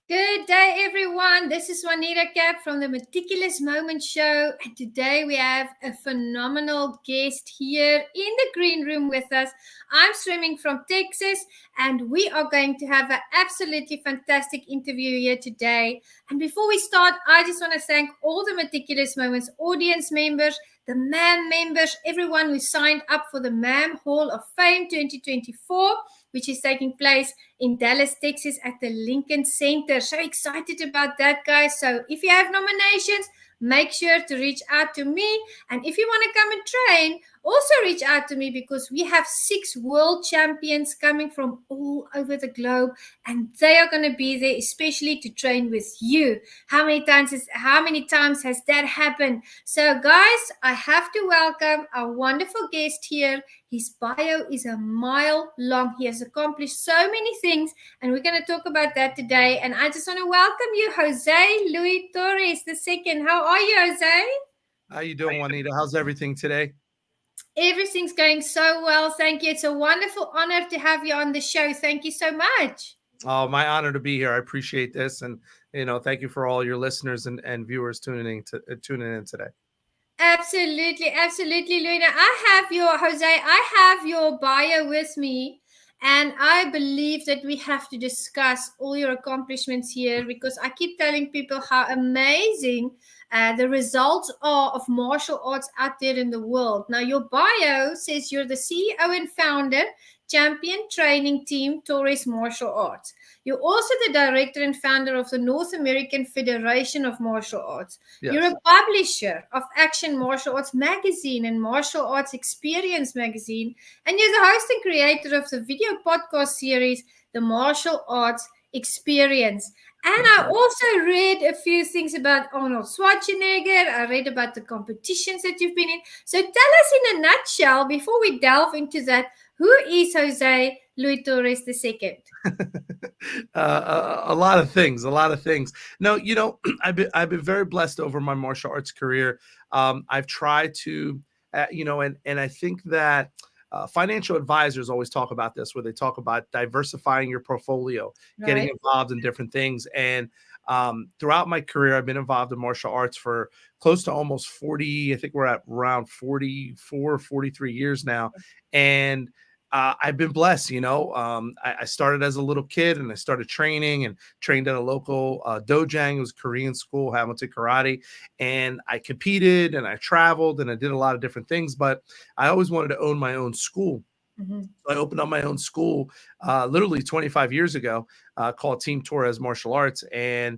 Good day, everyone. This is Juanita Kapp from the Meticulous Moment Show. And today we have a phenomenal guest here in the green room with us. I'm streaming from Texas, and we are going to have an absolutely fantastic interview here today. And before we start, I just want to thank all the Meticulous Moments audience members, the MAM members, everyone who signed up for the MAM Hall of Fame 2024, which is taking place in Dallas, Texas at the Lincoln Center. So excited about that, guys. So if you have nominations, make sure to reach out to me. And if you want to come and train, also reach out to me because we have 6 world champions coming from all over the globe, and they are going to be there especially to train with you. How many times has that happened? So guys, I have to welcome our wonderful guest here. His bio is a mile long. He has accomplished so many things, and we're going to talk about that today. And I just want to welcome you, Jose Luis Torres II. How are you, Jose? How you doing, Juanita? How's everything today? Everything's going so well. Thank you. It's a wonderful honor to have you on the show. Thank you so much. Oh, my honor to be here. I appreciate this. And, thank you for all your listeners and viewers tuning in today. Absolutely. Absolutely, Luna. I have your bio with me. And I believe that we have to discuss all your accomplishments here because I keep telling people how amazing the results are of martial arts out there in the world. Now, your bio says you're the CEO and founder, champion training team, Torres Martial Arts. You're also the director and founder of the North American Federation of Martial Arts. Yes. You're a publisher of Action Martial Arts Magazine and Martial Arts Xperience Magazine. And you're the host and creator of the video podcast series, The Martial Arts Xperience. And I also read a few things about Arnold Schwarzenegger. I read about the competitions that you've been in. So tell us in a nutshell, before we delve into that, who is Jose Luis Torres II? A lot of things. No, I've been very blessed over my martial arts career. I've tried to, and I think that financial advisors always talk about this, where they talk about diversifying your portfolio, getting involved in different things. And throughout my career, I've been involved in martial arts for close to almost 40. I think we're at around 44, 43 years now. And I've been blessed, I started as a little kid and I started training and trained at a local dojang. It was Korean school, Hamilton Karate. And I competed and I traveled and I did a lot of different things, but I always wanted to own my own school. Mm-hmm. So I opened up my own school literally 25 years ago called Team Torres Martial Arts. And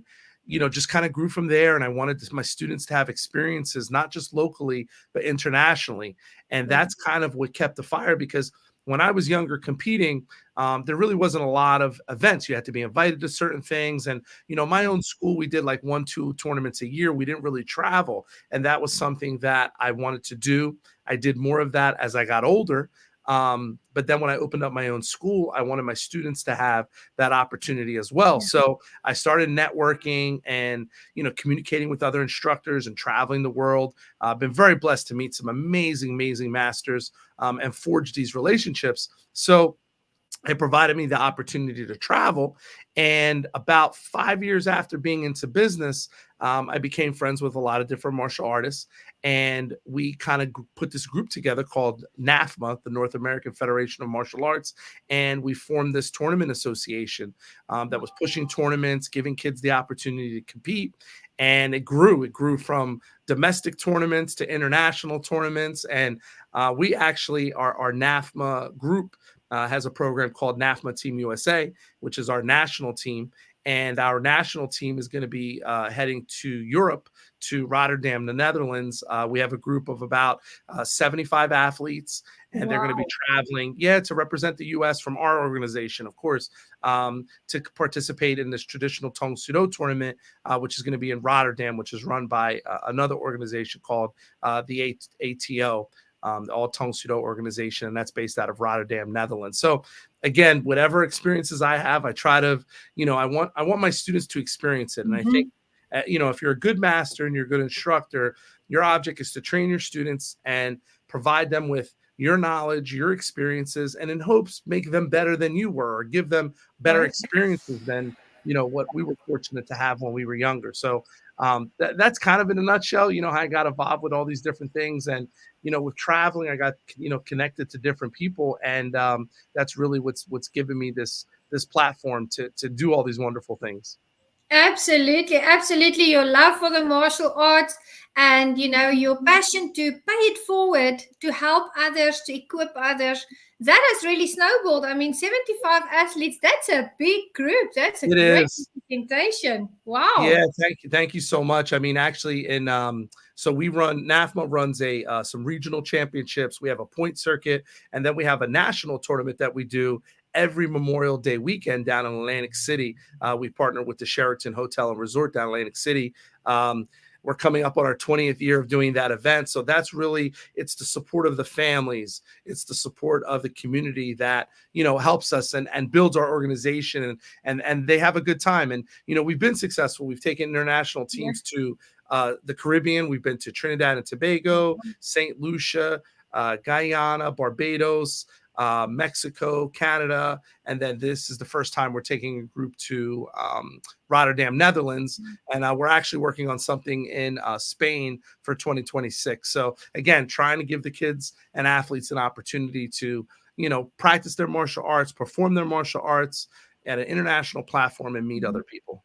just kind of grew from there. And I wanted my students to have experiences, not just locally, but internationally. And that's kind of what kept the fire, because when I was younger competing, there really wasn't a lot of events. You had to be invited to certain things. And, my own school, we did like 1-2 tournaments a year. We didn't really travel. And that was something that I wanted to do. I did more of that as I got older. But then when I opened up my own school, I wanted my students to have that opportunity as well. Yeah. So I started networking and, communicating with other instructors and traveling the world. I've been very blessed to meet some amazing masters and forge these relationships. So it provided me the opportunity to travel. And about 5 years after being into business, I became friends with a lot of different martial artists. And we kind of put this group together called NAFMA, the North American Federation of Martial Arts. And we formed this tournament association that was pushing tournaments, giving kids the opportunity to compete. And it grew. It grew from domestic tournaments to international tournaments. And we actually, our NAFMA group has a program called NAFMA Team USA, which is our national team. And our national team is going to be heading to Europe, to Rotterdam, the Netherlands. We have a group of about 75 athletes, and they're going to be traveling, to represent the U.S. from our organization, of course, to participate in this traditional Tang Soo Do tournament, which is going to be in Rotterdam, which is run by another organization called the ATO. The All Tang Soo Do organization, and that's based out of Rotterdam, Netherlands. So again, whatever experiences I have, I try to, I want my students to experience it. And I think, if you're a good master and you're a good instructor, your object is to train your students and provide them with your knowledge, your experiences, and in hopes make them better than you were, or give them better experiences than what we were fortunate to have when we were younger. So that's kind of in a nutshell, how I got involved with all these different things. And, with traveling, I got, connected to different people. And that's really what's given me this platform to do all these wonderful things. Absolutely, absolutely. Your love for the martial arts and your passion to pay it forward to help others, to equip others. That has really snowballed. I mean, 75 athletes, that's a big group. That's a It great is. representation. Yeah, Wow. thank you so much. I mean, actually, so we run NAFMA runs some regional championships. We have a point circuit, and then we have a national tournament that we do every Memorial Day weekend down in Atlantic City. We partner with the Sheraton Hotel and Resort down in Atlantic City. We're coming up on our 20th year of doing that event. So that's really, it's the support of the families. It's the support of the community that, helps us and builds our organization, and they have a good time. And, we've been successful. We've taken international Yeah. teams to the Caribbean. We've been to Trinidad and Tobago, St. Lucia, Guyana, Barbados, Mexico, Canada, and then this is the first time we're taking a group to Rotterdam, Netherlands, and we're actually working on something in Spain for 2026. So again, trying to give the kids and athletes an opportunity to, practice their martial arts, perform their martial arts at an international platform, and meet other people.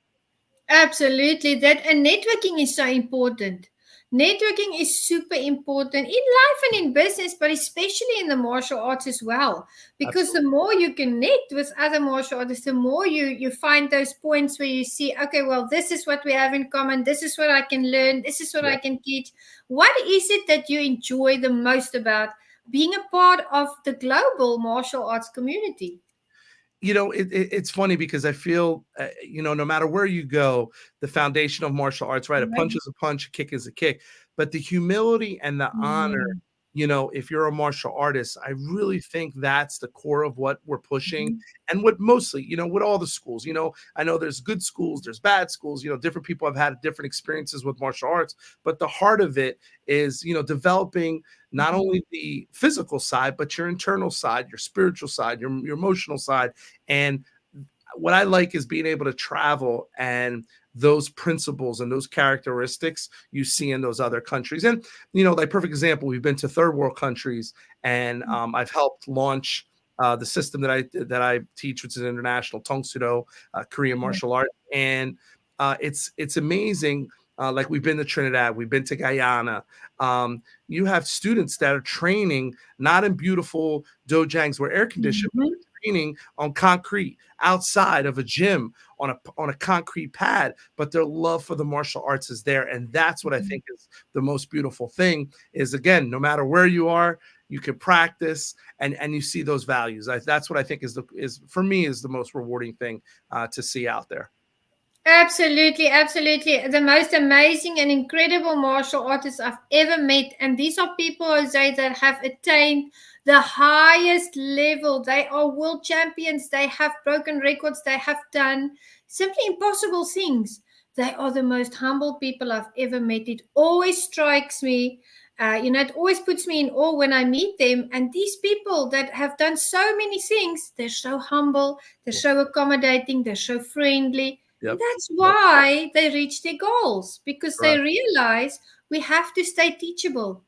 Absolutely. That and networking is so important. Networking is super important in life and in business, but especially in the martial arts as well. Because the Absolutely. more you connect with other martial artists, the more you find those points where you see, okay, well, this is what we have in common. This is what I can learn. This is what Yeah. I can teach. What is it that you enjoy the most about being a part of the global martial arts community? It's funny because I feel, no matter where you go, the foundation of martial arts, right? A punch Right. is a punch, a kick is a kick. But the humility and the honor, Mm. if you're a martial artist, I really think that's the core of what we're pushing. Mhm. And what mostly, with all the schools, I know there's good schools, there's bad schools, different people have had different experiences with martial arts, but the heart of it is, developing not Mhm. only the physical side, but your internal side, your spiritual side, your emotional side. And what I like is being able to travel, and those principles and those characteristics you see in those other countries. And, like perfect example, we've been to third world countries, and I've helped launch the system that I teach, which is international Tang Soo Do, Korean Yeah. martial art. And it's amazing. Like we've been to Trinidad, we've been to Guyana. You have students that are training not in beautiful dojangs where air conditioned, Mhm. training on concrete outside of a gym on a concrete pad, but their love for the martial arts is there. And that's what I think is the most beautiful thing is, again, no matter where you are, you can practice and you see those values. That's what I think is for me is the most rewarding thing to see out there. Absolutely, absolutely. The most amazing and incredible martial artists I've ever met. And these are people, Jose, that have attained the highest level. They are world champions. They have broken records. They have done simply impossible things. They are the most humble people I've ever met. It always strikes me. It always puts me in awe when I meet them. And these people that have done so many things, they're so humble, they're so accommodating, they're so friendly, and Yep. that's Yep. why they reach their goals because they Correct. realize we have to stay teachable.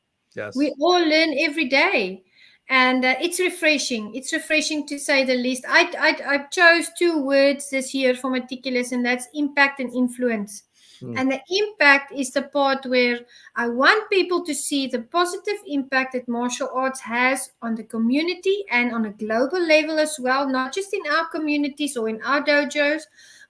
We Yes. all learn every day. And it's refreshing. It's refreshing to say the least. I chose two words this year for Meticulous, and that's impact and influence. Mm. And the impact is the part where I want people to see the positive impact that martial arts has on the community and on a global level as well, not just in our communities or in our dojos,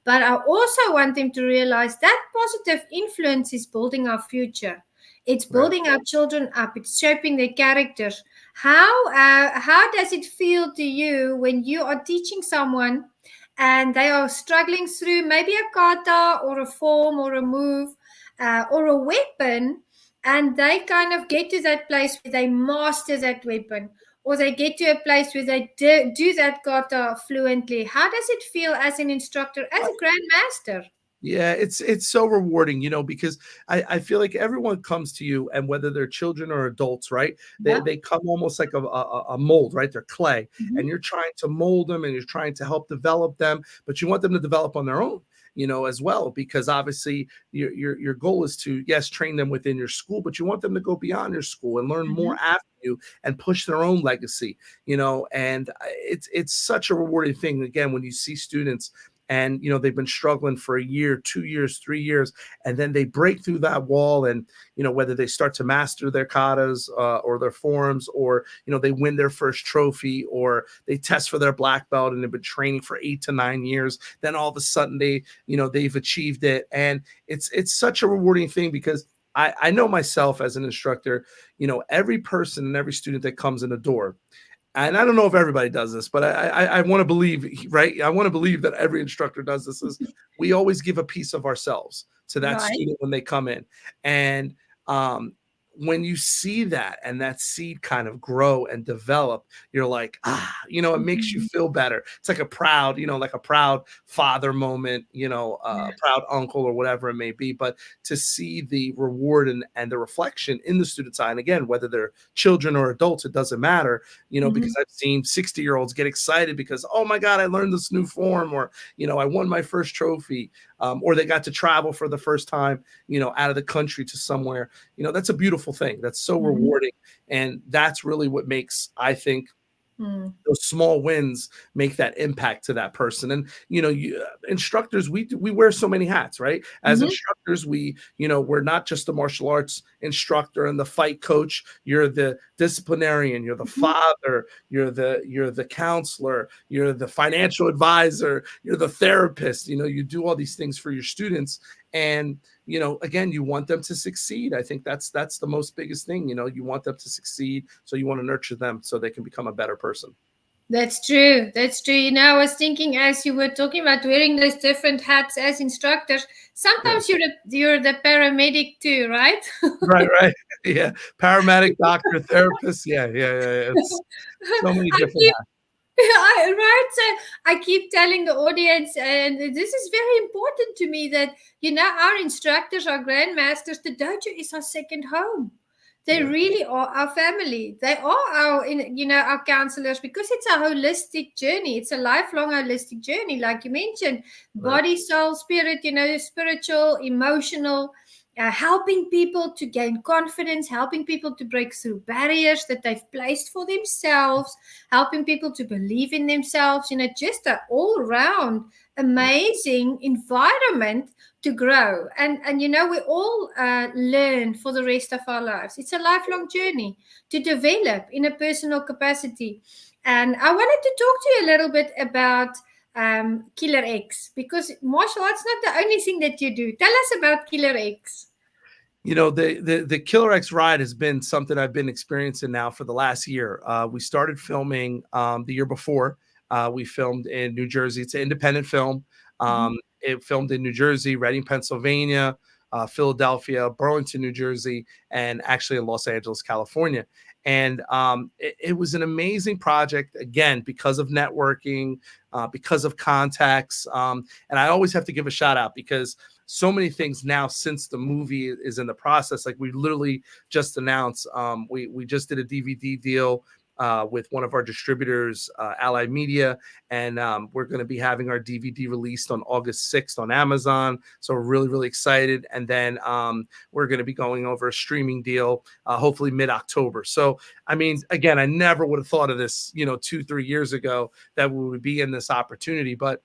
but I also want them to realize that positive influence is building our future. It's Right. building our children up. It's shaping their characters. How does it feel to you when you are teaching someone and they are struggling through maybe a kata or a form or a move or a weapon, and they kind of get to that place where they master that weapon, or they get to a place where they do that kata fluently? How does it feel as an instructor, as a grandmaster? Yeah, it's so rewarding, because I feel like everyone comes to you, and whether they're children or adults, right? They Yeah. they come almost like a mold, right? They're clay, and Mhm. you're trying to mold them, and you're trying to help develop them, but you want them to develop on their own, as well, because obviously your goal is to, yes, train them within your school, but you want them to go beyond your school and learn more Mhm. after you and push their own legacy, and it's such a rewarding thing again when you see students and they've been struggling for a year, 2 years, 3 years, and then they break through that wall, and whether they start to master their katas or their forms, or they win their first trophy, or they test for their black belt and they've been training for 8 to 9 years, then all of a sudden they've achieved it, and it's such a rewarding thing because I know myself as an instructor, every person and every student that comes in the door, and I don't know if everybody does this, but I want to believe, right? I want to believe that every instructor does this. Is we always give a piece of ourselves to that Right. student when they come in, and um, when you see that and that seed kind of grow and develop, you're like, it makes you Mhm. feel better. It's like a proud, like a proud father moment, a Yeah. proud uncle or whatever it may be. But to see the reward and the reflection in the student's eye, and again, whether they're children or adults, it doesn't matter, because Mhm. I've seen 60-year-olds get excited because, oh my God, I learned this new form, or, I won my first trophy, or they got to travel for the first time, out of the country to somewhere. That's a beautiful thing. That's so Mhm. rewarding. And that's really what makes, I think, Mm. those small wins make that impact to that person. And instructors, we wear so many hats, right? As Mhm. instructors, we're not just the martial arts instructor and the fight coach. You're the disciplinarian, you're the Mhm. father, you're the counselor, you're the financial advisor, you're the therapist. You do all these things for your students, and again, you want them to succeed. I think that's the most biggest thing. You want them to succeed, so you want to nurture them so they can become a better person. That's true. That's true. I was thinking as you were talking about wearing those different hats as instructors, Yeah. sometimes you're the paramedic too, right? Right, right. Yeah. Paramedic, doctor, therapist. Yeah, yeah, yeah, yeah. It's so many I different keep hats. right. So I keep telling the audience, and this is very important to me that our instructors, our grandmasters, the dojo is our second home. They Yeah, really are our family. They are our counselors because it's a holistic journey. It's a lifelong holistic journey, like you mentioned, right. body, soul, spirit. Spiritual, emotional. Helping people to gain confidence, helping people to break through barriers that they've placed for themselves, helping people to believe in themselves, just an all round amazing environment to grow. And we all learn for the rest of our lives. It's a lifelong journey to develop in a personal capacity. And I wanted to talk to you a little bit about Killer X, because martial arts not the only thing that you do. Tell us about Killer X. The Killer X ride has been something I've been experiencing now for the last year. We started filming the year before. We filmed in New Jersey. It's an independent film. Mhm. It filmed in New Jersey, Reading, Pennsylvania, Philadelphia, Burlington, New Jersey, and actually in Los Angeles, California. And it was an amazing project, again, because of networking, because of contacts. And I always have to give a shout out because so many things now since the movie is in the process. Like we literally just announced, we just did a DVD deal with one of our distributors, Allied Media, and we're going to be having our DVD released on August 6th on Amazon. So we're really, really excited. And then we're going to be going over a streaming deal, hopefully mid-October. So, I mean, again, I never would have thought of this, 2-3 years ago that we would be in this opportunity. But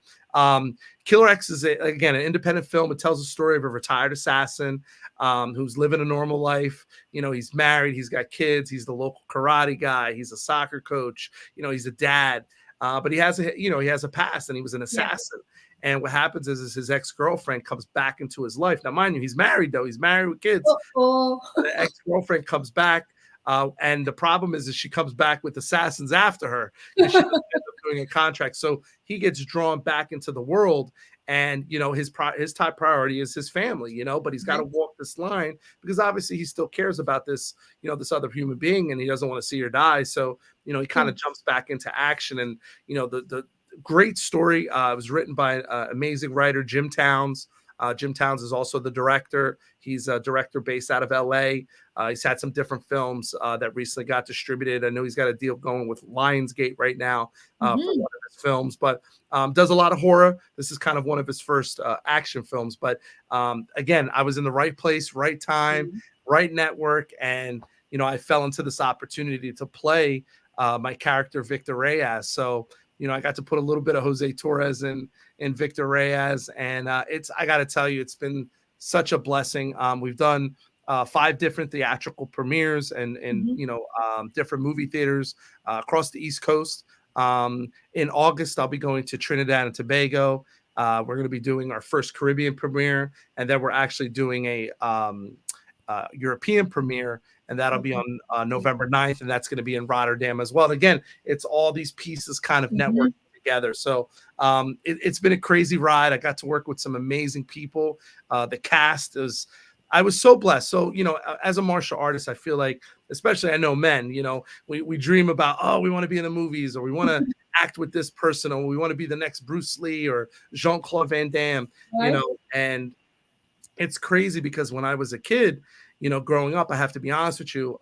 Killer X is, again, an independent film. It tells the story of a retired assassin who's living a normal life. He's married, he's got kids, he's the local karate guy, he's a soccer coach, he's a dad. But he has a past, and he was an Yeah. assassin. And what happens is his ex-girlfriend comes back into his life. Now, mind you, he's married, though. He's married with kids. Oh. The ex-girlfriend comes back, and the problem is she comes back with assassins after her because she doesn't end up doing a contract. So he gets drawn back into the world, and his top priority is his family. But he's got to walk this line because obviously he still cares about this other human being, and he doesn't want to see her die. So he kind of jumps back into action, and the great story. It was written by amazing writer Jim Towns. Jim Towns is also the director. He's a director based out of LA. He's had some different films that recently got distributed. I know he's got a deal going with Lionsgate right now for one of his films, but does a lot of horror. This is kind of one of his first action films. But again, I was in the right place, right time, right network. And, you know, I fell into this opportunity to play my character, Victor Reyes. So, you know, I got to put a little bit of Jose Torres in Victor Reyes. And I got to tell you, it's been such a blessing. We've done 5 different theatrical premieres and you know, different movie theaters across the East Coast. In August, I'll be going to Trinidad and Tobago. We're going to be doing our first Caribbean premiere, and then we're actually doing a European premiere, and that'll be on November 9th, and that's going to be in Rotterdam as well. And again, it's all these pieces kind of networking together. So it's been a crazy ride. I got to work with some amazing people. The cast is, I was so blessed. So, you know, as a martial artist, I feel like, especially I know men, you know, we dream about, oh, we want to be in the movies, or we want to act with this person, or we want to be the next Bruce Lee or Jean-Claude Van Damme, you know, and it's crazy because when I was a kid, you know, growing up, I have to be honest with you.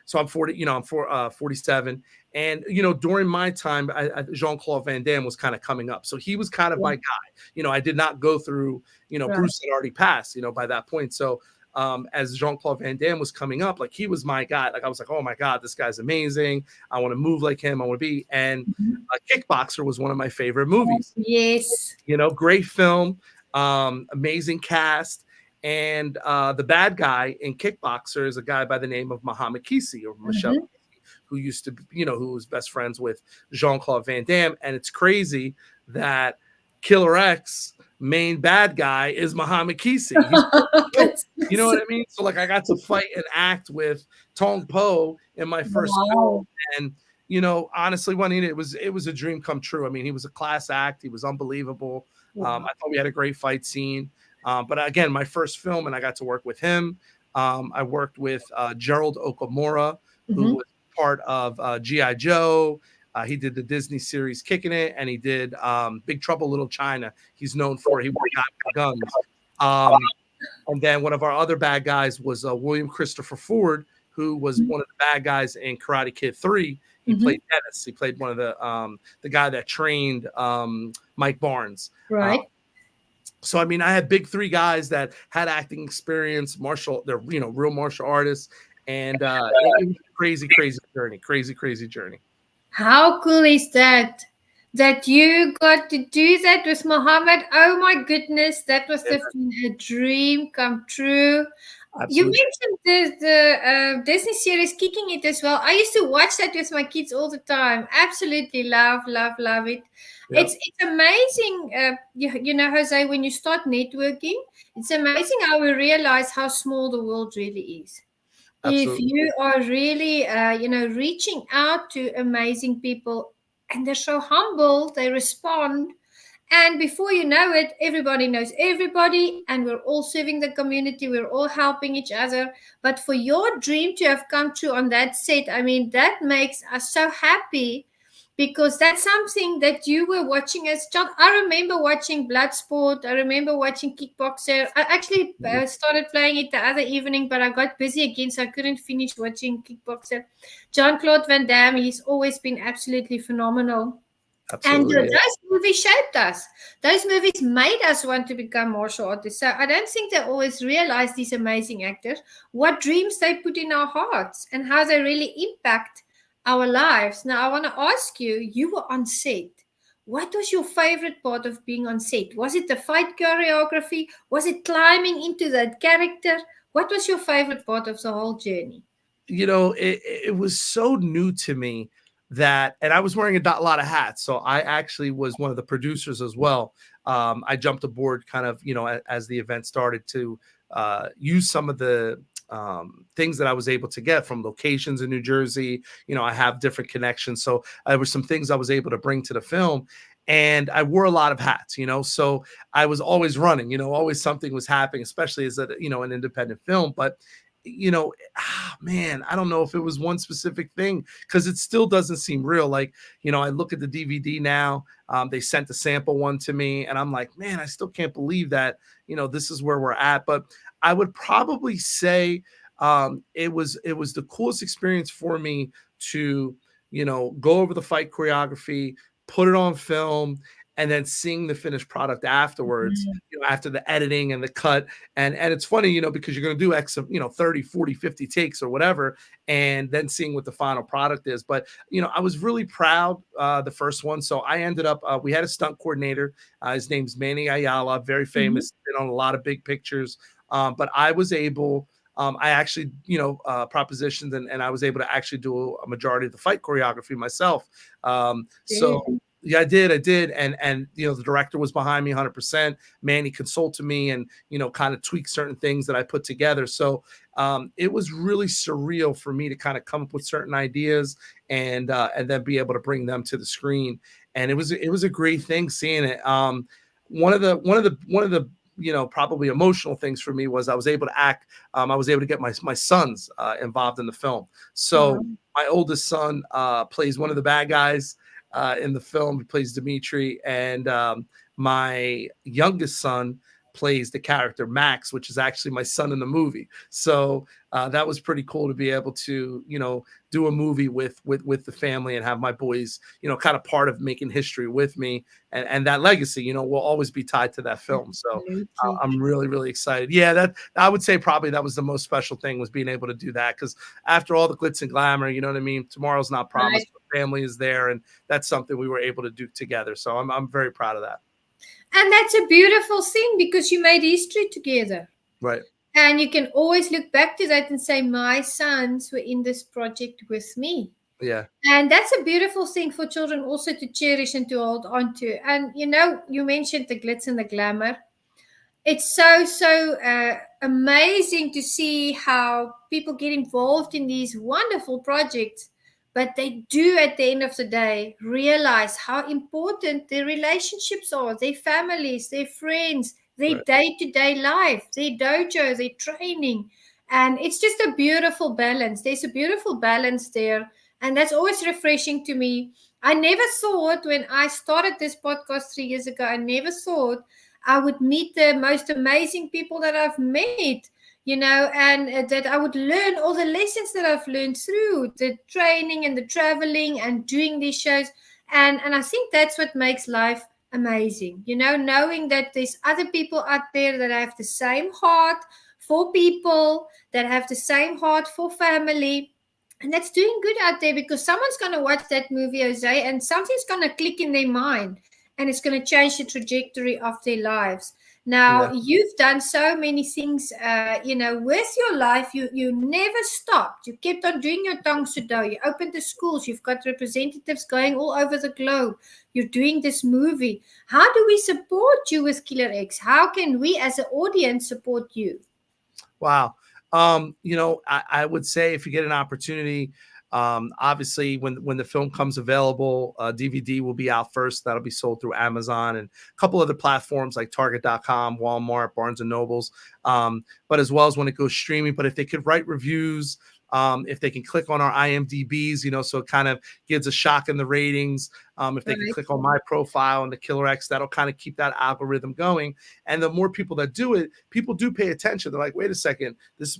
So I'm 40, you know, I'm 47. And, you know, during my time, Jean-Claude Van Damme was kind of coming up. So he was kind of my guy. You know, I did not go through, you know, Bruce had already passed, you know, by that point. So as Jean-Claude Van Damme was coming up, like he was my guy. Like I was like, oh my God, this guy's amazing. I want to move like him. I want to be. And Kickboxer was one of my favorite movies. Yes. You know, great film, amazing cast. And the bad guy in Kickboxer is a guy by the name of Muhammad Kisi, or Michelle, who used to, you know, who was best friends with Jean-Claude Van Damme. And it's crazy that Killer X main bad guy is Muhammad Kisi. You know what I mean? So like I got to fight and act with Tong Po in my first film. And, you know, honestly, Juanita, it was a dream come true. I mean, he was a class act. He was unbelievable. I thought we had a great fight scene. But again, my first film, and I got to work with him. I worked with Gerald Okamura, who was part of G.I. Joe. He did the Disney series Kicking It, and he did Big Trouble Little China. He's known for he got guns. And then one of our other bad guys was William Christopher Ford, who was one of the bad guys in Karate Kid 3. He played Dennis. He played one of the guy that trained Mike Barnes. Right. So, I mean, I had big 3 guys that had acting experience, they're, you know, real martial artists. And it was a crazy journey. How cool is that? That you got to do that with Muhammad. Oh my goodness, that was a dream come true. Absolutely. You mentioned the Disney series Kicking It as well. I used to watch that with my kids all the time. Absolutely love it. Yep. It's amazing, you know, Jose, when you start networking, it's amazing how we realize how small the world really is. Absolutely. If you are really, you know, reaching out to amazing people, and they're so humble, they respond. And before you know it, everybody knows everybody, and we're all serving the community. We're all helping each other. But for your dream to have come true on that set, I mean, that makes us so happy, because that's something that you were watching as a child. I remember watching Bloodsport. I remember watching Kickboxer. I actually started playing it the other evening, but I got busy again, so I couldn't finish watching Kickboxer. Jean-Claude Van Damme, he's always been absolutely phenomenal. Absolutely, and those movies shaped us. Those movies made us want to become martial artists. So I don't think they always realize, these amazing actors, what dreams they put in our hearts and how they really impact our lives. Now, I want to ask you, you were on set. What was your favorite part of being on set? Was it the fight choreography? Was it climbing into that character? What was your favorite part of the whole journey? You know, it was so new to me that, and I was wearing a lot of hats. So I actually was one of the producers as well. I jumped aboard kind of, you know, as the event started to use some of the things that I was able to get from locations in New Jersey. You know, I have different connections. So there were some things I was able to bring to the film, and I wore a lot of hats, you know, so I was always running, you know, always something was happening, especially as a, you know, an independent film. But man, I don't know if it was one specific thing, because it still doesn't seem real. Like, I look at the DVD now. They sent a sample one to me, and I'm like, man, I still can't believe that, this is where we're at. But I would probably say it was the coolest experience for me to, go over the fight choreography, put it on film, and then seeing the finished product afterwards, after the editing and the cut. And it's funny, because you're going to do X of, 30, 40, 50 takes or whatever, and then seeing what the final product is. But, I was really proud the first one. So I ended up, we had a stunt coordinator. His name's Manny Ayala, very famous, been on a lot of big pictures. But I was able, I actually, propositioned and I was able to actually do a majority of the fight choreography myself. So yeah, I did. And, the director was behind me 100%. Manny consulted me and, kind of tweaked certain things that I put together. So it was really surreal for me to kind of come up with certain ideas and then be able to bring them to the screen. And it was a great thing seeing it. One of the probably emotional things for me was I was able to act. I was able to get my sons involved in the film. So my oldest son plays one of the bad guys in the film. He plays Dimitri, and my youngest son plays the character Max, which is actually my son in the movie. So that was pretty cool to be able to, do a movie with the family and have my boys, kind of part of making history with me, and that legacy, will always be tied to that film. So I'm really, really excited. Yeah, that I would say probably that was the most special thing, was being able to do that, because after all the glitz and glamour, you know what I mean, tomorrow's not promised. Right. Family is there, and that's something we were able to do together. So I'm very proud of that. And that's a beautiful thing, because you made history together. Right. And you can always look back to that and say, my sons were in this project with me. Yeah. And that's a beautiful thing for children also to cherish and to hold on to. And, you mentioned the glitz and the glamour. It's so amazing to see how people get involved in these wonderful projects, but they do, at the end of the day, realize how important their relationships are, their families, their friends, their day-to-day life, their dojo, their training. And it's just a beautiful balance. There's a beautiful balance there. And that's always refreshing to me. I never thought, when I started this podcast 3 years ago, I never thought I would meet the most amazing people that I've met, and that I would learn all the lessons that I've learned through the training and the traveling and doing these shows. And I think that's what makes life amazing, knowing that there's other people out there that have the same heart for people, that have the same heart for family. And that's doing good out there, because someone's going to watch that movie, Jose, and something's going to click in their mind, and it's going to change the trajectory of their lives. Now, you've done so many things, with your life. You never stopped. You kept on doing your Tang Soo Do. You opened the schools. You've got representatives going all over the globe. You're doing this movie. How do we support you with Killer X? How can we as an audience support you? Wow. I would say, if you get an opportunity, obviously when the film comes available, DVD will be out first. That'll be sold through Amazon and a couple other platforms like Target.com, Walmart, Barnes and Nobles. But as well as when it goes streaming. But if they could write reviews, if they can click on our IMDb's, so it kind of gives a shock in the ratings. If they can click on my profile and the Killer X, that'll kind of keep that algorithm going. And the more people that do it, people do pay attention. They're like, wait a second, this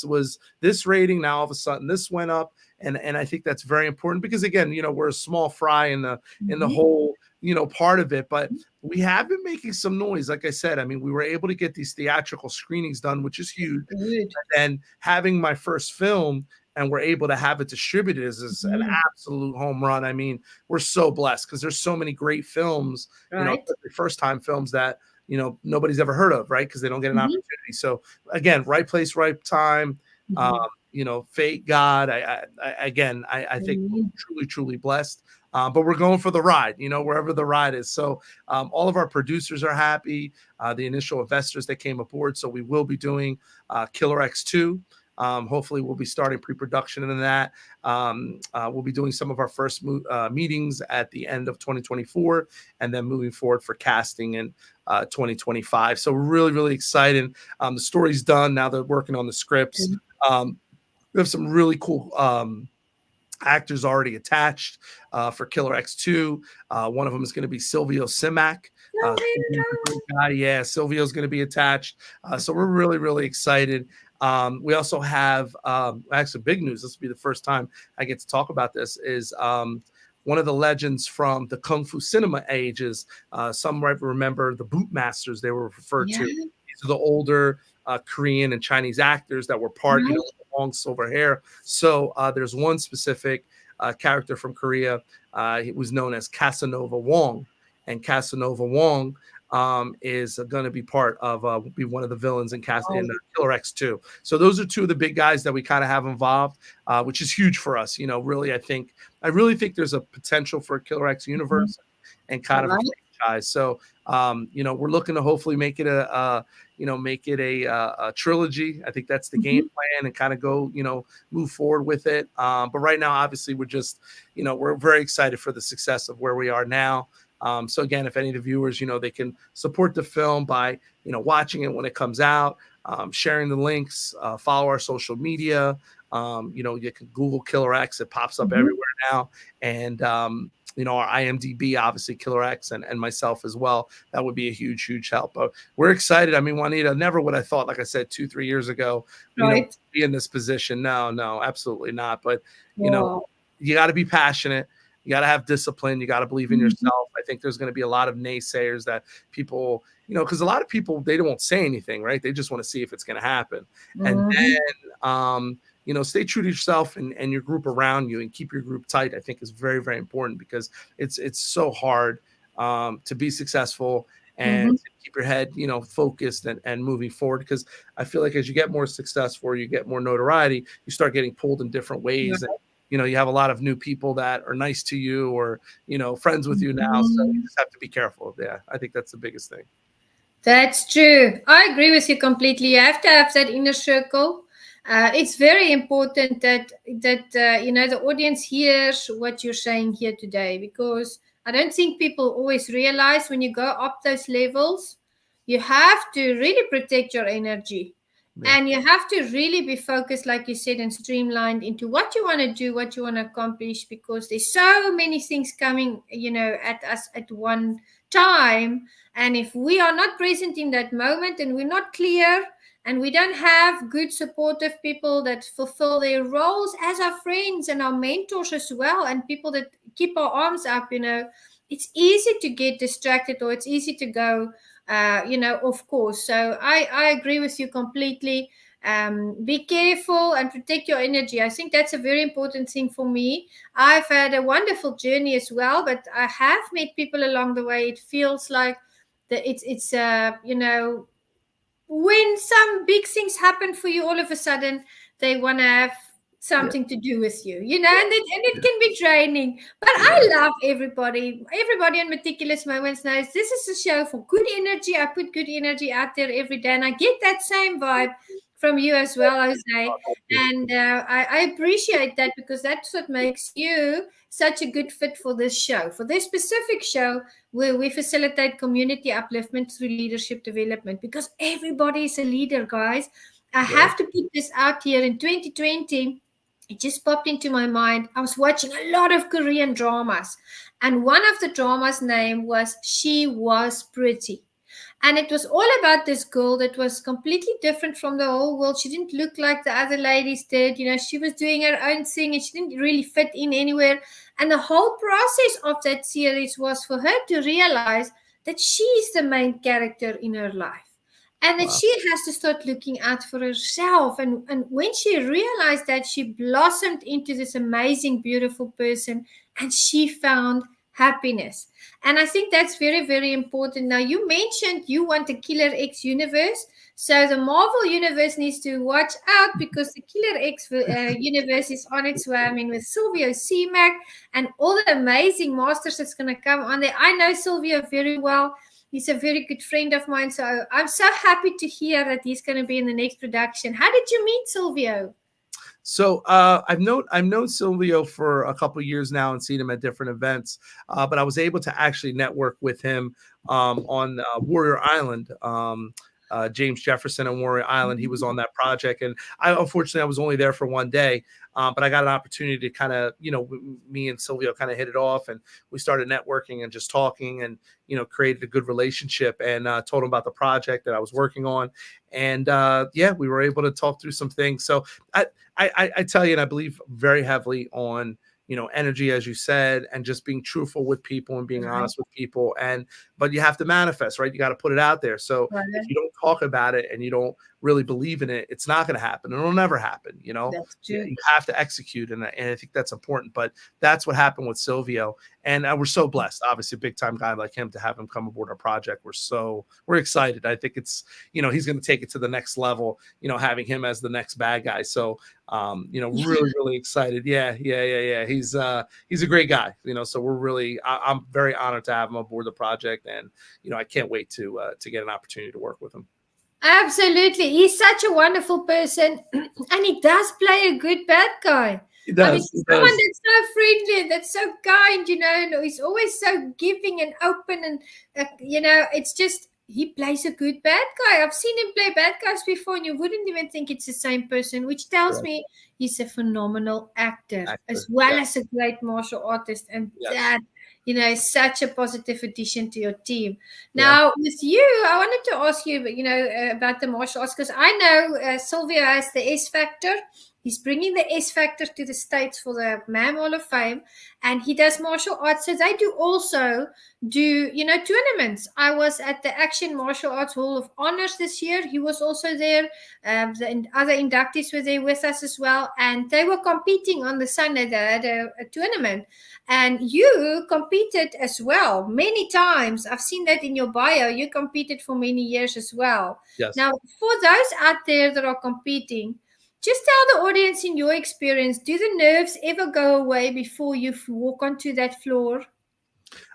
was this rating. Now all of a sudden this went up. And I think that's very important, because again, we're a small fry in the whole, part of it, but we have been making some noise. Like I said, I mean, we were able to get these theatrical screenings done, which is huge. And having my first film, and we're able to have it distributed, is an absolute home run. I mean, we're so blessed, because there's so many great films, first time films that, nobody's ever heard of, right? Because they don't get an opportunity. So again, right place, right time. Fate, God. I think we're truly, truly blessed. But we're going for the ride, wherever the ride is. So all of our producers are happy. The initial investors that came aboard. So we will be doing Killer X2. Hopefully we'll be starting pre-production in that. We'll be doing some of our first meetings at the end of 2024, and then moving forward for casting in 2025. So we're really, really excited. The story's done. Now they're working on the scripts. We have some really cool actors already attached for Killer X2. One of them is going to be Silvio Simac. Silvio's a great guy. Yeah, Silvio's going to be attached. So we're really, really excited. We also have actually big news. This will be the first time I get to talk about this. Is one of the legends from the Kung Fu cinema ages. Some might remember the Bootmasters. They were referred to. These are the older Korean and Chinese actors that were part, you know, long silver hair. So there's one specific character from Korea. He was known as Casanova Wong, and Casanova Wong is going to be part of be one of the villains in Killer X2. So those are two of the big guys that we kind of have involved, which is huge for us. You know, really, I really think there's a potential for a Killer X universe and kind of a franchise. So you know, we're looking to hopefully make it a trilogy. I think that's the game plan, and kind of go, you know, move forward with it. But right now, obviously, we're just, you know, we're very excited for the success of where we are now. So again, if any of the viewers, you know, they can support the film by, you know, watching it when it comes out, sharing the links, follow our social media. You know, you can Google Killer X; it pops up everywhere now, and you know, our IMDb, obviously Killer X, and myself as well. That would be a huge, huge help. But we're excited. I mean, Juanita, never would I thought, like I said, 2-3 years ago, you know, be in this position. No, absolutely not. But, you know, you got to be passionate. You got to have discipline. You got to believe in yourself. I think there's going to be a lot of naysayers that people, you know, because a lot of people, they don't say anything, right? They just want to see if it's going to happen. And then, you know, stay true to yourself and your group around you, and keep your group tight. I think is very, very important, because it's so hard to be successful and keep your head, you know, focused and moving forward. Because I feel like as you get more successful, you get more notoriety, you start getting pulled in different ways. And, you know, you have a lot of new people that are nice to you, or, you know, friends with you now. So you just have to be careful. Yeah, I think that's the biggest thing. That's true. I agree with you completely. You have to have that inner circle. It's very important that you know, the audience hears what you're saying here today, because I don't think people always realize when you go up those levels, you have to really protect your energy. And you have to really be focused, like you said, and streamlined into what you want to do, what you want to accomplish, because there's so many things coming, you know, at us at one time. And if we are not present in that moment, and we're not clear, and we don't have good supportive people that fulfill their roles as our friends and our mentors as well, and people that keep our arms up, you know, it's easy to get distracted, or it's easy to go, you know, of course. So I agree with you completely. Be careful and protect your energy. I think that's a very important thing for me. I've had a wonderful journey as well, but I have met people along the way. It feels like that it's you know, when some big things happen for you, all of a sudden they want to have something to do with you, you know, and it can be draining. But I love everybody on Meticulous Moments knows this is a show for good energy. I put good energy out there every day, and I get that same vibe from you as well, Jose. And I appreciate that, because that's what makes you such a good fit for this show, for this specific show, where we facilitate community upliftment through leadership development, because everybody is a leader, guys. I have to put this out here. In 2020, it just popped into my mind. I was watching a lot of Korean dramas, and one of the dramas' name was She Was Pretty. And it was all about this girl that was completely different from the whole world. She didn't look like the other ladies did. You know, she was doing her own thing, and she didn't really fit in anywhere. And the whole process of that series was for her to realize that she's the main character in her life, and that she has to start looking out for herself. And when she realized that, she blossomed into this amazing, beautiful person, and she found happiness. And I think that's very, very important. Now, you mentioned you want a Killer X universe. So the Marvel universe needs to watch out, because the Killer X universe is on its way. I mean, with Silvio Simac and all the amazing masters that's going to come on there. I know Silvio very well. He's a very good friend of mine. So I'm so happy to hear that he's going to be in the next production. How did you meet Silvio? So I've known Silvio for a couple of years now and seen him at different events, but I was able to actually network with him on Warrior Island James Jefferson on Warrior Island. He was on that project, and unfortunately I was only there for one day, but I got an opportunity to kind of, me and Silvio kind of hit it off, and we started networking and just talking, and created a good relationship, and told him about the project that I was working on, and yeah, we were able to talk through some things. So I tell you, and I believe very heavily on energy, as you said, and just being truthful with people and being honest with people. But you have to manifest, right? You got to put it out there. So if you don't talk about it and you don't really believe in it, it's not going to happen. It'll never happen. That's true. You have to execute. And I think that's important, but that's what happened with Silvio. And we're so blessed, obviously a big time guy like him, to have him come aboard our project. We're excited. I think it's, he's going to take it to the next level, having him as the next bad guy. So, really, really excited. Yeah. He's a great guy, so I'm very honored to have him aboard the project, and, I can't wait to get an opportunity to work with him. Absolutely. He's such a wonderful person, and he does play a good bad guy. He does. I mean, someone that's so friendly, that's so kind, and he's always so giving and open, and, it's just, he plays a good bad guy. I've seen him play bad guys before, and you wouldn't even think it's the same person, which tells me he's a phenomenal actor as well as a great martial artist, and that, is such a positive addition to your team. Now, with you, I wanted to ask you, about the martial arts, because I know Silvio has the S Factor. He's bringing the S Factor to the States for the MAM Hall of Fame, and he does martial arts. So they do also do, tournaments. I was at the Action Martial Arts Hall of Honors this year. He was also there. The other inductees were there with us as well, and they were competing on the Sunday. They had a tournament, and you competed as well many times. I've seen that in your bio. You competed for many years as well. Yes. Now, for those out there that are competing, just tell the audience, in your experience, do the nerves ever go away before you walk onto that floor?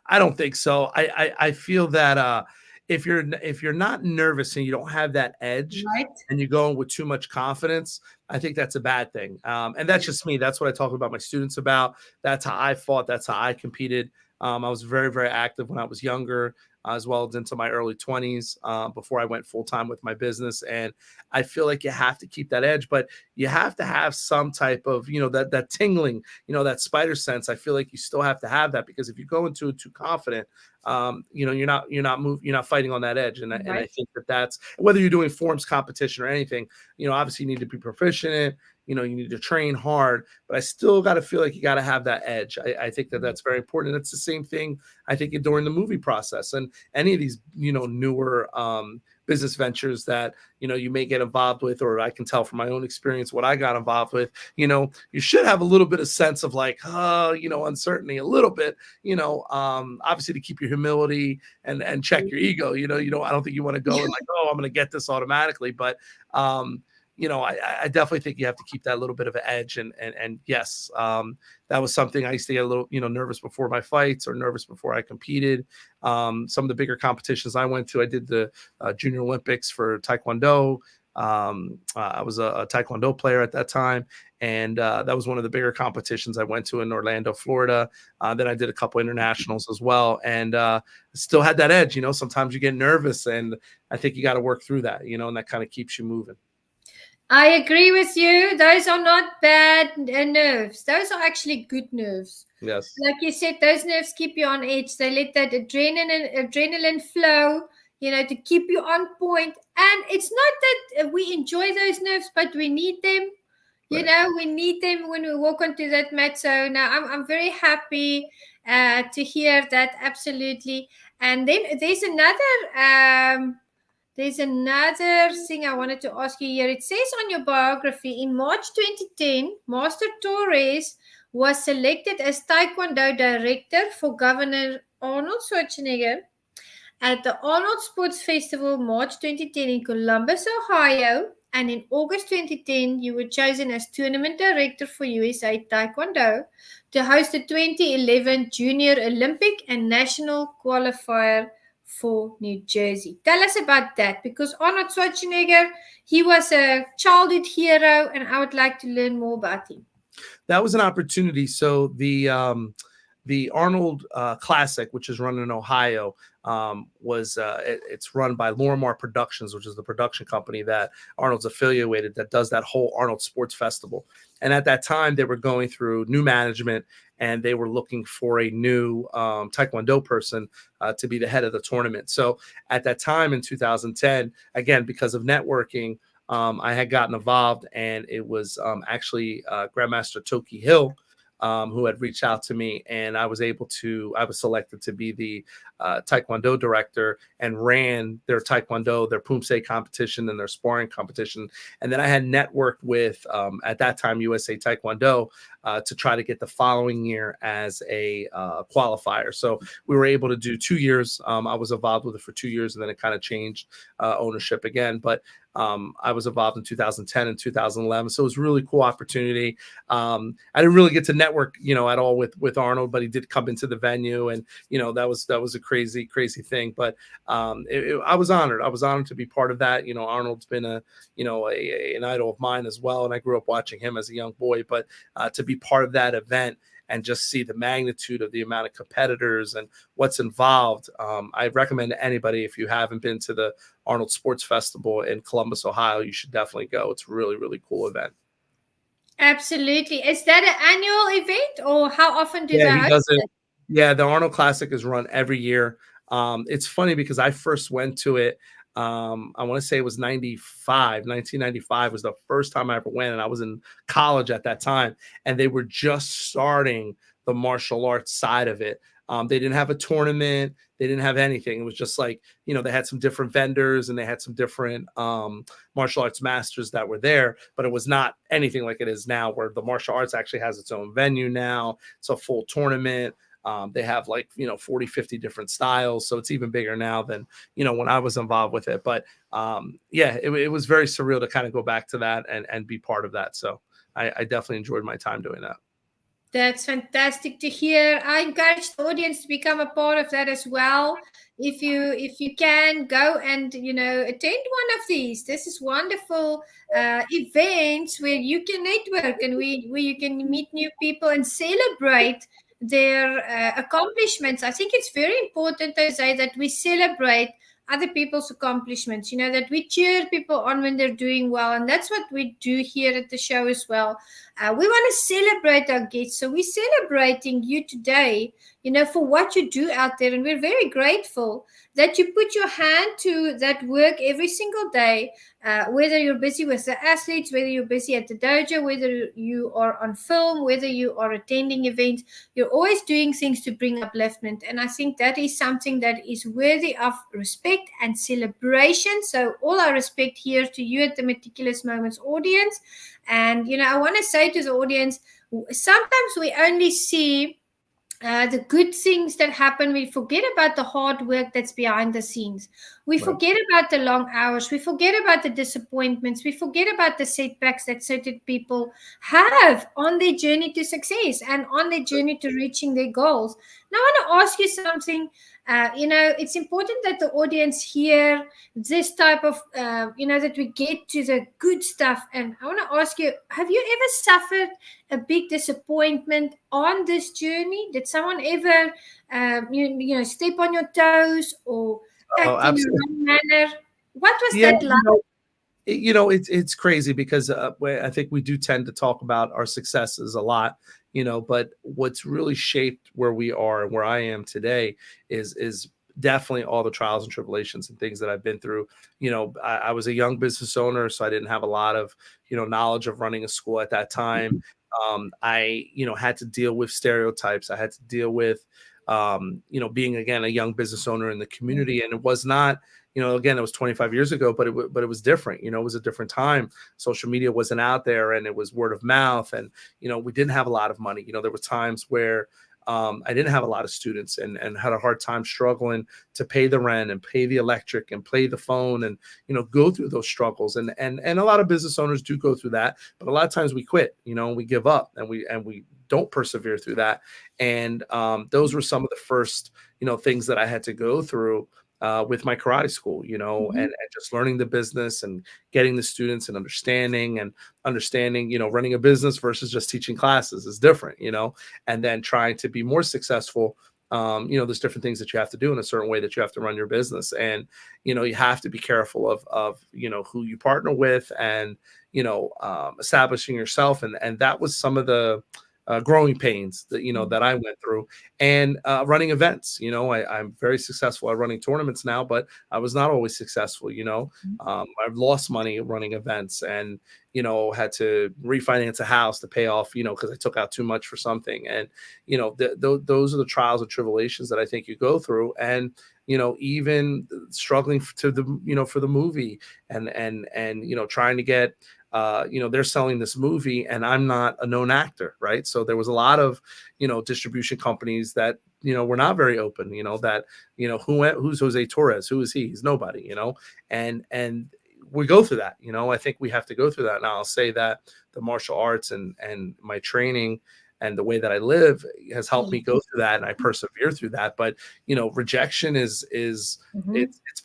I don't think so. I feel that if you're not nervous and you don't have that edge, and you go in with too much confidence, I think that's a bad thing. And that's just me. That's what I talk about my students about. That's how I fought. That's how I competed. I was very, very active when I was younger, as well as into my early 20s, before I went full time with my business. And I feel like you have to keep that edge, but you have to have some type of, that tingling, that spider sense. I feel like you still have to have that, because if you go into it too confident, you're not fighting on that edge. And I think that's, whether you're doing forms competition or anything, obviously you need to be proficient in it. You need to train hard, but I still got to feel like you got to have that edge. I think that's very important. And it's the same thing, I think, during the movie process and any of these, newer business ventures that, you may get involved with, or I can tell from my own experience what I got involved with. You should have a little bit of sense of like, uncertainty a little bit, obviously to keep your humility and check your ego. I don't think you want to go and like, oh, I'm going to get this automatically, but I definitely think you have to keep that little bit of an edge. And yes, that was something I used to get a little, nervous before my fights, or nervous before I competed. Some of the bigger competitions I went to, I did the Junior Olympics for Tae Kwon Do. I was a Tae Kwon Do player at that time. And that was one of the bigger competitions I went to in Orlando, Florida. Then I did a couple internationals as well, and still had that edge. Sometimes you get nervous, and I think you got to work through that, and that kind of keeps you moving. I agree with you. Those are not bad nerves. Those are actually good nerves. Yes. Like you said, those nerves keep you on edge. They let that adrenaline flow, to keep you on point. And it's not that we enjoy those nerves, but we need them. We need them when we walk onto that mat. So now I'm very happy to hear that. Absolutely. And then there's another thing I wanted to ask you here. It says on your biography, in March 2010, Master Torres was selected as Tae Kwon Do director for Governor Arnold Schwarzenegger at the Arnold Sports Festival, March 2010 in Columbus, Ohio. And in August 2010, you were chosen as tournament director for USA Tae Kwon Do to host the 2011 Junior Olympic and National Qualifier for New Jersey. Tell us about that, because Arnold Schwarzenegger, he was a childhood hero, and I would like to learn more about him. That was an opportunity. So the Arnold Classic, which is run in Ohio, it's run by Lorimar Productions, which is the production company that Arnold's affiliated that does that whole Arnold Sports Festival. And at that time, they were going through new management, and they were looking for a new Tae Kwon Do person to be the head of the tournament. So at that time in 2010, again, because of networking, I had gotten involved, and it was actually Grandmaster Toki Hill who had reached out to me, and I was selected to be the Taekwondo director and ran their Taekwondo, their Poomsae competition and their sparring competition. And then I had networked with, at that time, USA Taekwondo to try to get the following year as a qualifier. So we were able to do 2 years. I was involved with it for 2 years, and then it kind of changed ownership again. But I was involved in 2010 and 2011. So it was a really cool opportunity. I didn't really get to network, at all with Arnold, but he did come into the venue, and, that was a crazy thing. But I was honored. I was honored to be part of that. Arnold's been an idol of mine as well. And I grew up watching him as a young boy, but to be part of that event and just see the magnitude of the amount of competitors and what's involved. I recommend to anybody, if you haven't been to the Arnold Sports Festival in Columbus, Ohio, you should definitely go. It's a really, really cool event. Absolutely. Is that an annual event, or how often do they He host does it. it? Yeah, the Arnold Classic is run every year. It's funny because I first went to it. I want to say it was 1995 was the first time I ever went. And I was in college at that time, and they were just starting the martial arts side of it. They didn't have a tournament. They didn't have anything. It was just like, they had some different vendors, and they had some different martial arts masters that were there, but it was not anything like it is now, where the martial arts actually has its own venue now. It's a full tournament. They have 40, 50 different styles. So it's even bigger now than, when I was involved with it. But it was very surreal to kind of go back to that and be part of that. So I definitely enjoyed my time doing that. That's fantastic to hear. I encourage the audience to become a part of that as well. If you can go and attend one of these. This is wonderful events where you can network and where you can meet new people and celebrate their accomplishments. I think it's very important, Jose, that we celebrate other people's accomplishments, that we cheer people on when they're doing well. And that's what we do here at the show as well. We want to celebrate our guests. So we're celebrating you today, for what you do out there. And we're very grateful that you put your hand to that work every single day, whether you're busy with the athletes, whether you're busy at the dojo, whether you are on film, whether you are attending events. You're always doing things to bring upliftment. And I think that is something that is worthy of respect and celebration. So all our respect here to you at the Meticulous Moments audience. And, I want to say to the audience, sometimes we only see the good things that happen. We forget about the hard work that's behind the scenes. We forget about the long hours. We forget about the disappointments. We forget about the setbacks that certain people have on their journey to success and on their journey to reaching their goals. Now, I want to ask you something. It's important that the audience hear this type of, that we get to the good stuff. And I want to ask you, have you ever suffered a big disappointment on this journey? Did someone ever, step on your toes or act in the wrong manner? What was that like? It's crazy because I think we do tend to talk about our successes a lot, but what's really shaped where we are and where I am today is definitely all the trials and tribulations and things that I've been through. I was a young business owner, so I didn't have a lot of, knowledge of running a school at that time. I had to deal with stereotypes. I had to deal with, being, again, a young business owner in the community. And it was not, again, it was 25 years ago, but it was different. It was a different time. Social media wasn't out there, and it was word of mouth. And, we didn't have a lot of money. There were times where I didn't have a lot of students and had a hard time struggling to pay the rent and pay the electric and pay the phone and, go through those struggles. And a lot of business owners do go through that, but a lot of times we quit, we give up and we don't persevere through that. And those were some of the first, things that I had to go through with my karate school, and just learning the business and getting the students and understanding, running a business versus just teaching classes is different, and then trying to be more successful there's different things that you have to do in a certain way that you have to run your business. And, you have to be careful of who you partner with, and, establishing yourself. And that was some of the growing pains that, that I went through, and running events. I'm very successful at running tournaments now, but I was not always successful. I've lost money running events, and, had to refinance a house to pay off, because I took out too much for something. And, those are the trials and tribulations that I think you go through. And, even struggling to the, for the movie, and, trying to get, they're selling this movie and I'm not a known actor, right? So there was a lot of, distribution companies that, were not very open, that, who's Jose Torres? Who is he? He's nobody, and we go through that. I think we have to go through that. Now I'll say that the martial arts and my training and the way that I live has helped me go through that, and I persevere through that. But, rejection is it's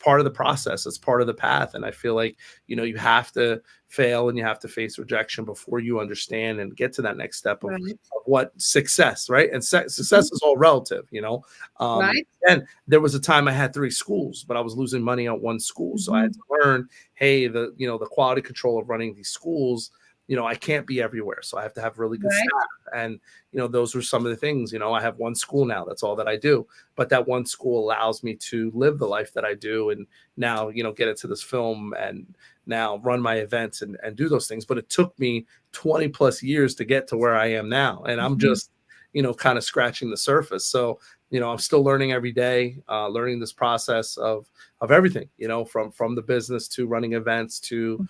part of the process. It's part of the path. And I feel like, you have to fail and you have to face rejection before you understand and get to that next step of what success, right? And success is all relative, And there was a time I had 3 schools, but I was losing money on one school. So I had to learn, hey, the quality control of running these schools, I can't be everywhere. So I have to have really good staff. And, those were some of the things. I have one school now. That's all that I do. But that one school allows me to live the life that I do. And now, get into this film and now run my events and do those things. But it took me 20 plus years to get to where I am now. And I'm just, kind of scratching the surface. So, I'm still learning every day, learning this process of everything, from the business to running events to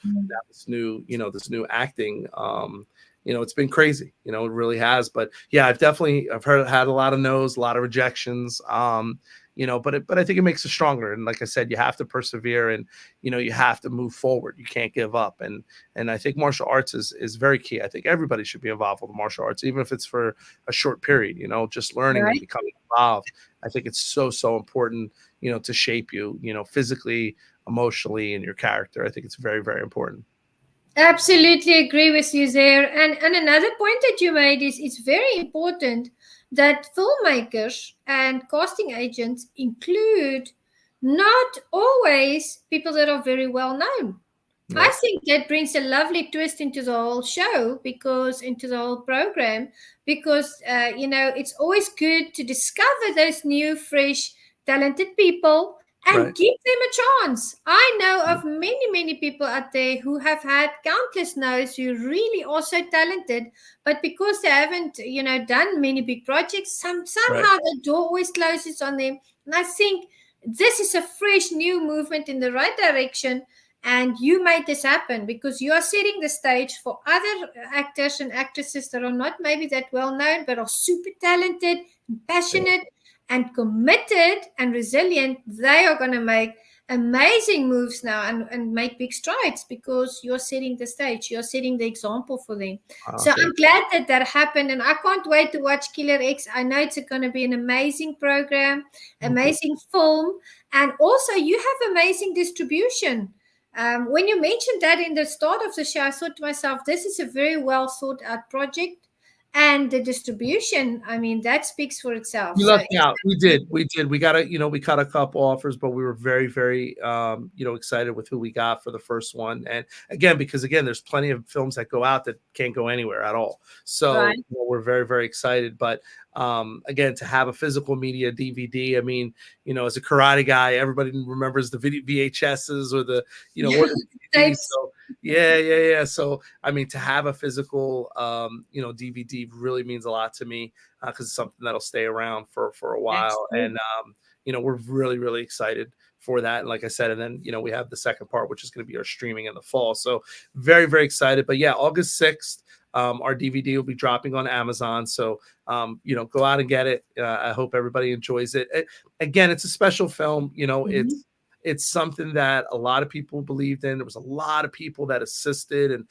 this new acting. It's been crazy, it really has. But yeah, I've had a lot of no's, a lot of rejections, but I think it makes us stronger. And like I said, you have to persevere, and, you have to move forward. You can't give up. And I think martial arts is very key. I think everybody should be involved with martial arts, even if it's for a short period, just learning and becoming involved. I think it's so important, to shape you, physically, emotionally, and your character. I think it's very, very important. Absolutely agree with you there. And another point that you made is it's very important that filmmakers and casting agents include not always people that are very well known. I think that brings a lovely twist into the whole show, into the whole program, because, it's always good to discover those new, fresh, talented people and give them a chance. I know of many, many people out there who have had countless no's, who really are so talented, but because they haven't, done many big projects, somehow the door always closes on them. And I think this is a fresh, new movement in the right direction. And you made this happen because you are setting the stage for other actors and actresses that are not maybe that well known, but are super talented, and passionate, and committed and resilient. They are going to make amazing moves now and make big strides because you're setting the stage. You're setting the example for them. So I'm glad that happened. And I can't wait to watch Killer X. I know it's going to be an amazing program, amazing film. And also you have amazing distribution. When you mentioned that in the start of the show, I thought to myself, this is a very well thought out project. And the distribution, I mean, that speaks for itself. We lucked out. We did. We got we got a couple offers, but we were very, very, excited with who we got for the first one. And again, because there's plenty of films that go out that can't go anywhere at all. So we're very, very excited. But again, to have a physical media DVD, I mean, as a karate guy, everybody remembers the VHSs or the, or the DVDs. So yeah. So, I mean, to have a physical, DVD really means a lot to me because it's something that'll stay around for a while. And, we're really, really excited for that. And like I said, and then, we have the second part, which is going to be our streaming in the fall. So very, very excited. But yeah, August 6th, our DVD will be dropping on Amazon. So, go out and get it. I hope everybody enjoys it. Again, it's a special film. It's something that a lot of people believed in. There was a lot of people that assisted, and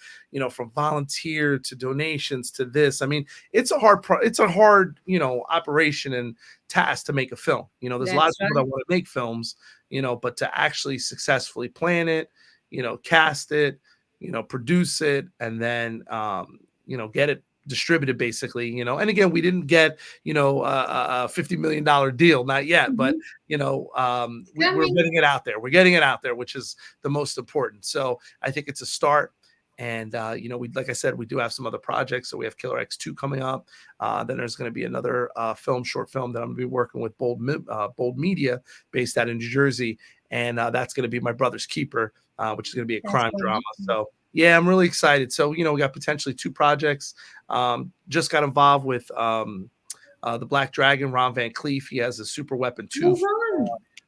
from volunteer to donations to this. I mean, it's a hard operation and task to make a film. There's a lot of people that want to make films, but to actually successfully plan it, cast it, produce it, and then get it distributed basically, you know. And again, we didn't get, you know, a $50 million deal, not yet, but you know, we're getting it out there. We're getting it out there, which is the most important. So I think it's a start. And you know, we, like I said, we do have some other projects. So we have Killer X2 coming up. Then there's going to be another short film that I'm going to be working with Bold Media, based out in New Jersey, and that's going to be My Brother's Keeper, which is going to be a crime drama. So yeah, I'm really excited. So, you know, we got potentially 2 projects. Just got involved with the Black Dragon, Ron Van Cleef. He has a Super Weapon 2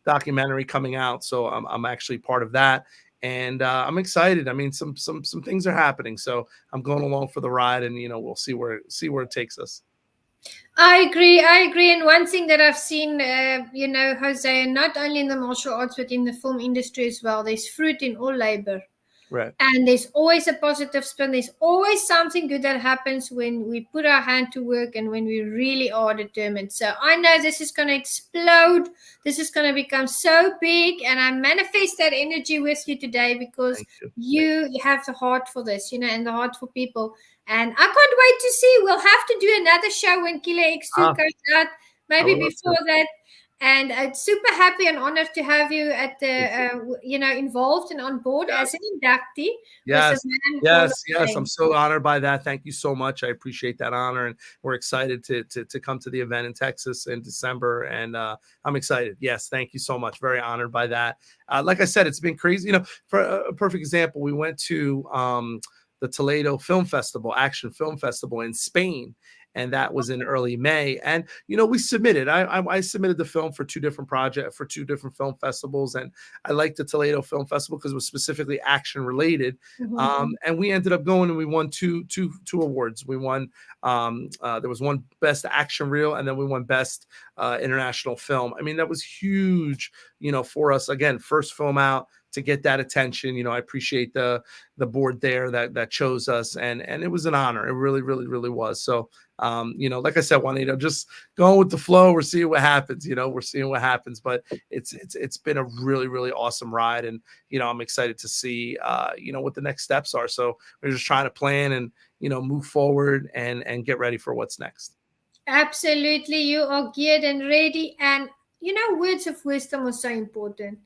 documentary coming out. So I'm actually part of that. And I'm excited. I mean, some things are happening. So I'm going along for the ride, and, you know, we'll see where it takes us. I agree. And one thing that I've seen, you know, Jose, not only in the martial arts, but in the film industry as well, there's fruit in all labor. Right. And there's always a positive spin. There's always something good that happens when we put our hand to work and when we really are determined. So I know this is going to explode. This is going to become so big. And I manifest that energy with you today, because you have the heart for this, you know, and the heart for people. And I can't wait to see. We'll have to do another show when Killer X2 comes out, maybe before that. And it's super happy and honored to have you at the, you know, involved and on board as an inductee. Yes. I'm so honored by that. Thank you so much. I appreciate that honor, and we're excited to come to the event in Texas in December. And I'm excited. Yes, thank you so much. Very honored by that. Like I said, it's been crazy. You know, for a perfect example, we went to the Toledo Film Festival, Action Film Festival in Spain. And that was in early May. And, you know, we submitted. I submitted the film for 2 different projects, for 2 different film festivals. And I liked the Toledo Film Festival because it was specifically action related. And we ended up going, and we won two awards. We won, there was one Best Action Reel, and then we won Best International Film. I mean, that was huge, you know, for us. Again, first film out to get that attention. You know, I appreciate the board there that chose us, and it was an honor. It really, really, really was. So, you know, like I said, Juanita, just going with the flow. We're seeing what happens. You know, we're seeing what happens. But it's been a really, really awesome ride, and, you know, I'm excited to see you know, what the next steps are. So we're just trying to plan and, you know, move forward and get ready for what's next. Absolutely, you are geared and ready. And, you know, words of wisdom are so important.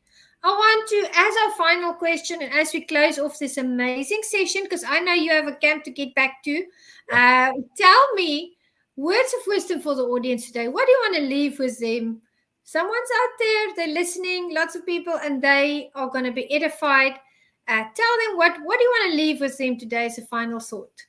I want to, as our final question, and as we close off this amazing session, because I know you have a camp to get back to, tell me words of wisdom for the audience today. What do you want to leave with them? Someone's out there, they're listening, lots of people, and they are going to be edified. Tell them what do you want to leave with them today as a final thought?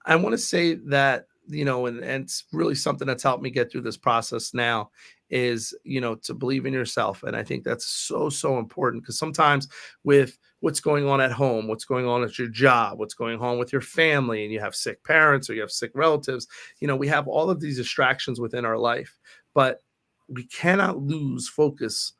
I want to say that, you know, and it's really something that's helped me get through this process now, is, you know, to believe in yourself. And I think that's so important, because sometimes with what's going on at home, what's going on at your job, what's going on with your family, and you have sick parents or you have sick relatives, you know, we have all of these distractions within our life, but we cannot lose focus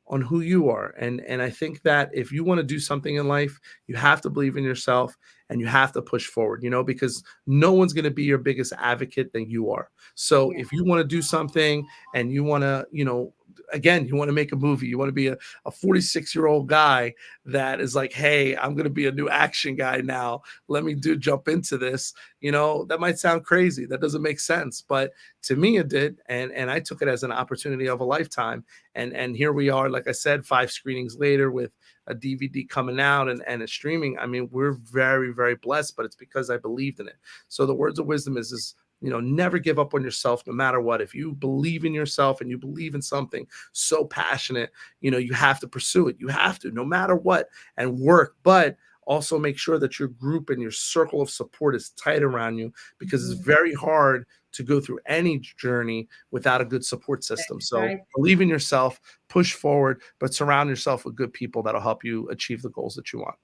on who you are. And I think that if you want to do something in life, you have to believe in yourself and you have to push forward, you know, because no one's going to be your biggest advocate than you are. So if you want to do something and you want to, you know, again, you want to make a movie, you want to be a 46-year-old guy that is like, hey, I'm going to be a new action guy now. Let me jump into this. You know, that might sound crazy. That doesn't make sense. But to me, it did. And I took it as an opportunity of a lifetime. And here we are, like I said, 5 screenings later with a DVD coming out and a streaming. I mean, we're very, very blessed, but it's because I believed in it. So the words of wisdom is, you know, never give up on yourself, no matter what. If you believe in yourself and you believe in something so passionate, you know, you have to pursue it. You have to, no matter what, and work. But also make sure that your group and your circle of support is tight around you, because it's very hard to go through any journey without a good support system. So believe in yourself, push forward, but surround yourself with good people that'll help you achieve the goals that you want.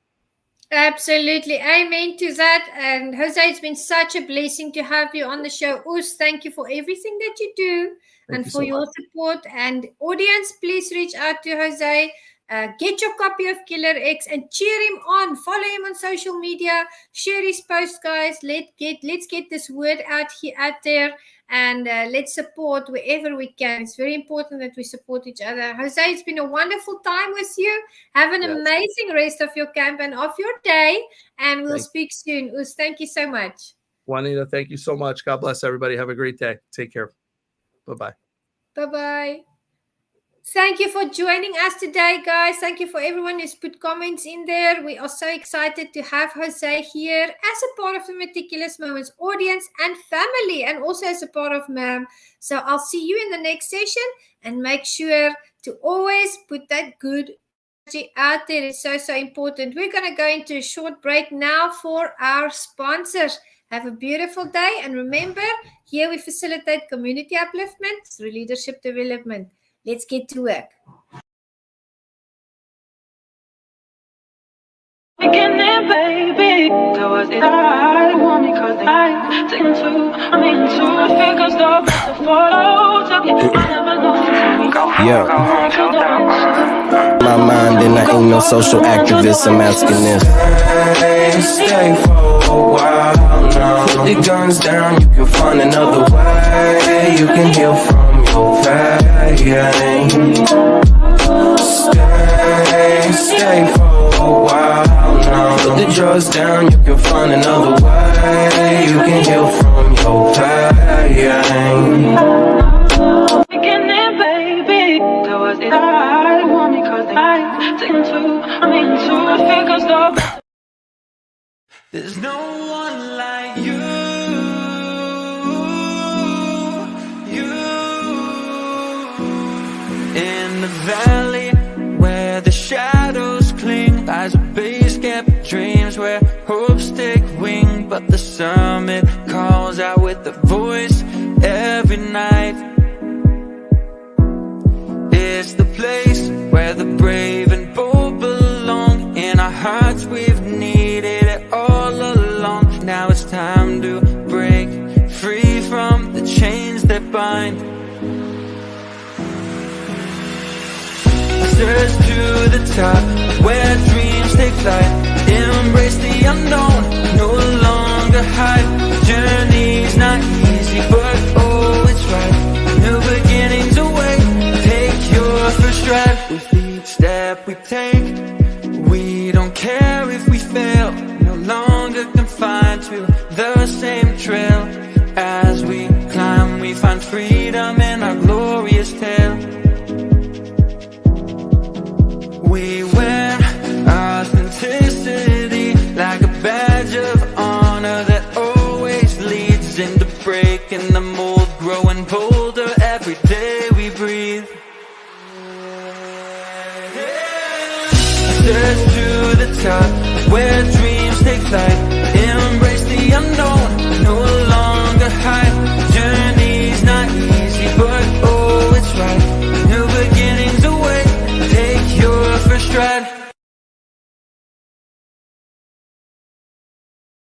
Absolutely. Amen to that. And Jose, it's been such a blessing to have you on the show. Us, thank you for everything that you do and for your support. And audience, please reach out to Jose. Get your copy of Killer X and cheer him on. Follow him on social media. Share his posts, guys. Let's get this word out there. And let's support wherever we can. It's very important that we support each other. Jose, it's been a wonderful time with you. Have an amazing rest of your camp and of your day. And we'll speak soon. Us, thank you so much. Juanita, thank you so much. God bless everybody. Have a great day. Take care. Bye-bye. Bye-bye. Thank you for joining us today, guys. Thank you for everyone who's put comments in there. We are so excited to have Jose here as a part of the Meticulous Moments audience and family, and also as a part of MAM. So I'll see you in the next session, and make sure to always put that good energy out there. It's so, so important. We're going to go into a short break now for our sponsors. Have a beautiful day, and remember, here we facilitate community upliftment through leadership development. Let's get to work. Baby, that was it. I want it 'cause I take to. I'm into it because the best of photos. I never know. Yeah. My mind and I ain't no social activist. I'm asking this. Stay for a while now. Put the guns down. You can find another way. You can heal from your pain. Stay for a while now. Put the drugs down, you can find another way. You can heal from your pain. Beginning, baby, that was it. I want it 'cause I take to. I'm into it because the there's no one like you. In the valley where the shadows cling lies a base camp of dreams where hopes take wing, but the summit calls out with a voice every night. It's the place where the brave and bold belong. In our hearts we've needed it all along. Now it's time to break free from the chains that bind. Search to the top, where dreams take flight. Embrace the unknown, no longer hide. Journey's not easy, but oh, it's right. New beginnings await, take your first stride. With each step we take, we don't care if we fail. No longer confined to the same trail. As we climb, we find freedom in our glorious tale. We wear authenticity like a badge of honor that always leads into breaking the mold, growing bolder every day we breathe. Search to the top, where dreams take flight. Embrace the unknown, no longer hide. Journey's not easy, but oh, it's right. New beginnings await, take your first stride.